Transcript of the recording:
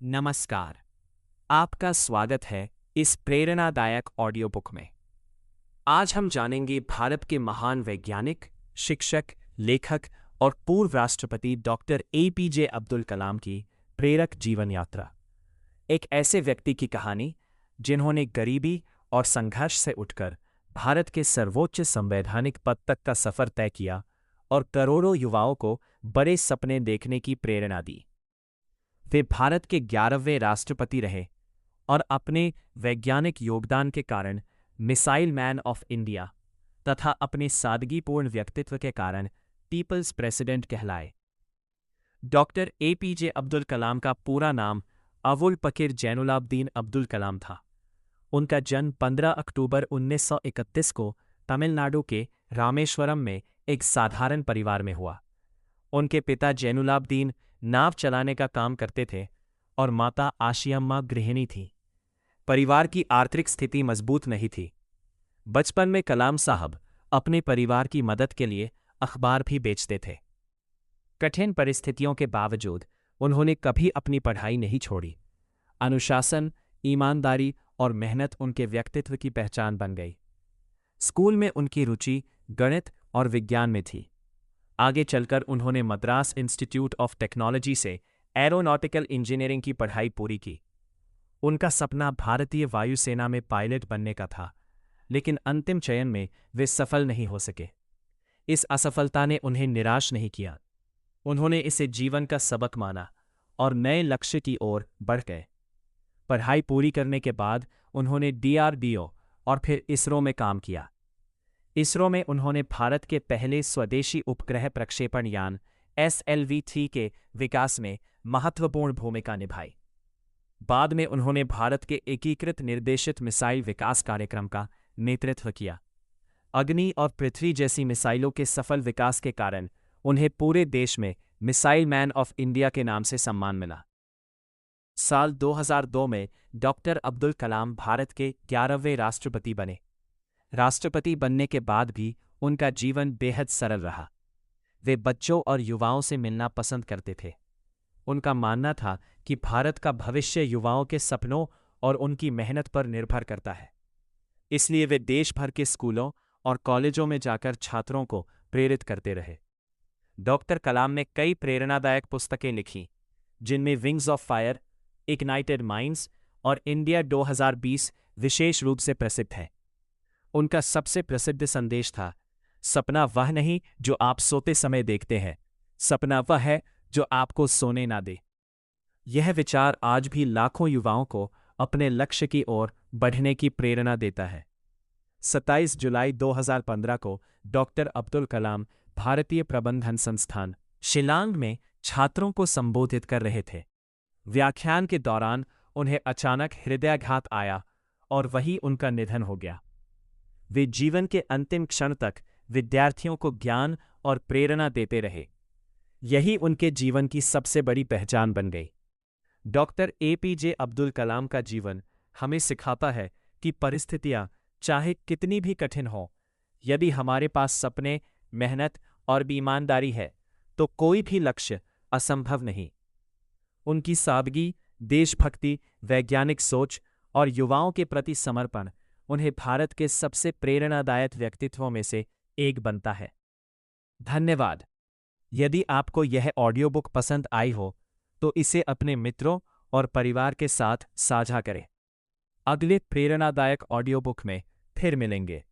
नमस्कार। आपका स्वागत है इस प्रेरणादायक ऑडियो बुक में। आज हम जानेंगे भारत के महान वैज्ञानिक, शिक्षक, लेखक और पूर्व राष्ट्रपति डॉक्टर एपीजे अब्दुल कलाम की प्रेरक जीवन यात्रा। एक ऐसे व्यक्ति की कहानी जिन्होंने गरीबी और संघर्ष से उठकर भारत के सर्वोच्च संवैधानिक पद तक का सफर तय किया और करोड़ों युवाओं को बड़े सपने देखने की प्रेरणा दी। वे भारत के 11वें राष्ट्रपति रहे और अपने वैज्ञानिक योगदान के कारण मिसाइल मैन ऑफ इंडिया तथा अपने सादगीपूर्ण व्यक्तित्व के कारण पीपल्स प्रेसिडेंट कहलाए। डॉक्टर एपीजे अब्दुल कलाम का पूरा नाम अवुल पकीर जैनुलाब्दीन अब्दुल कलाम था। उनका जन्म 15 अक्टूबर 1931 को तमिलनाडु के रामेश्वरम में एक साधारण परिवार में हुआ। उनके पिता जैनुलाब्दीन नाव चलाने का काम करते थे और माता आशियम्मा गृहिणी थी। परिवार की आर्थिक स्थिति मजबूत नहीं थी। बचपन में कलाम साहब अपने परिवार की मदद के लिए अखबार भी बेचते थे। कठिन परिस्थितियों के बावजूद उन्होंने कभी अपनी पढ़ाई नहीं छोड़ी। अनुशासन, ईमानदारी और मेहनत उनके व्यक्तित्व की पहचान बन गई। स्कूल में उनकी रुचि गणित और विज्ञान में थी। आगे चलकर उन्होंने मद्रास इंस्टीट्यूट ऑफ टेक्नोलॉजी से एरोनॉटिकल इंजीनियरिंग की पढ़ाई पूरी की। उनका सपना भारतीय वायुसेना में पायलट बनने का था, लेकिन अंतिम चयन में वे सफल नहीं हो सके। इस असफलता ने उन्हें निराश नहीं किया। उन्होंने इसे जीवन का सबक माना और नए लक्ष्य की ओर बढ़ गए। पढ़ाई पूरी करने के बाद उन्होंने DRDO और फिर इसरो में काम किया। इसरो में उन्होंने भारत के पहले स्वदेशी उपग्रह प्रक्षेपण यान SLV-3 के विकास में महत्वपूर्ण भूमिका निभाई। बाद में उन्होंने भारत के एकीकृत निर्देशित मिसाइल विकास कार्यक्रम का नेतृत्व किया। अग्नि और पृथ्वी जैसी मिसाइलों के सफल विकास के कारण उन्हें पूरे देश में मिसाइल मैन ऑफ इंडिया के नाम से सम्मान मिला। साल 2002 में डॉक्टर अब्दुल कलाम भारत के 11वें राष्ट्रपति बने। राष्ट्रपति बनने के बाद भी उनका जीवन बेहद सरल रहा। वे बच्चों और युवाओं से मिलना पसंद करते थे। उनका मानना था कि भारत का भविष्य युवाओं के सपनों और उनकी मेहनत पर निर्भर करता है। इसलिए वे देश भर के स्कूलों और कॉलेजों में जाकर छात्रों को प्रेरित करते रहे। डॉक्टर कलाम ने कई प्रेरणादायक पुस्तकें लिखीं, जिनमें wings of fire, ignited minds और इंडिया 2020 विशेष रूप से प्रसिद्ध है। उनका सबसे प्रसिद्ध संदेश था, सपना वह नहीं जो आप सोते समय देखते हैं, सपना वह है जो आपको सोने ना दे। यह विचार आज भी लाखों युवाओं को अपने लक्ष्य की ओर बढ़ने की प्रेरणा देता है। 27 जुलाई 2015 को डॉक्टर अब्दुल कलाम भारतीय प्रबंधन संस्थान शिलांग में छात्रों को संबोधित कर रहे थे। व्याख्यान के दौरान उन्हें अचानक हृदयाघात आया और वहीं उनका निधन हो गया। वे जीवन के अंतिम क्षण तक विद्यार्थियों को ज्ञान और प्रेरणा देते रहे। यही उनके जीवन की सबसे बड़ी पहचान बन गई। डॉक्टर एपीजे अब्दुल कलाम का जीवन हमें सिखाता है कि परिस्थितियां चाहे कितनी भी कठिन हों, यदि हमारे पास सपने, मेहनत और ईमानदारी है तो कोई भी लक्ष्य असंभव नहीं। उनकी सादगी, देशभक्ति, वैज्ञानिक सोच और युवाओं के प्रति समर्पण उन्हें भारत के सबसे प्रेरणादायक व्यक्तित्वों में से एक बनता है। धन्यवाद। यदि आपको यह ऑडियो बुक पसंद आई हो तो इसे अपने मित्रों और परिवार के साथ साझा करें। अगले प्रेरणादायक ऑडियो बुक में फिर मिलेंगे।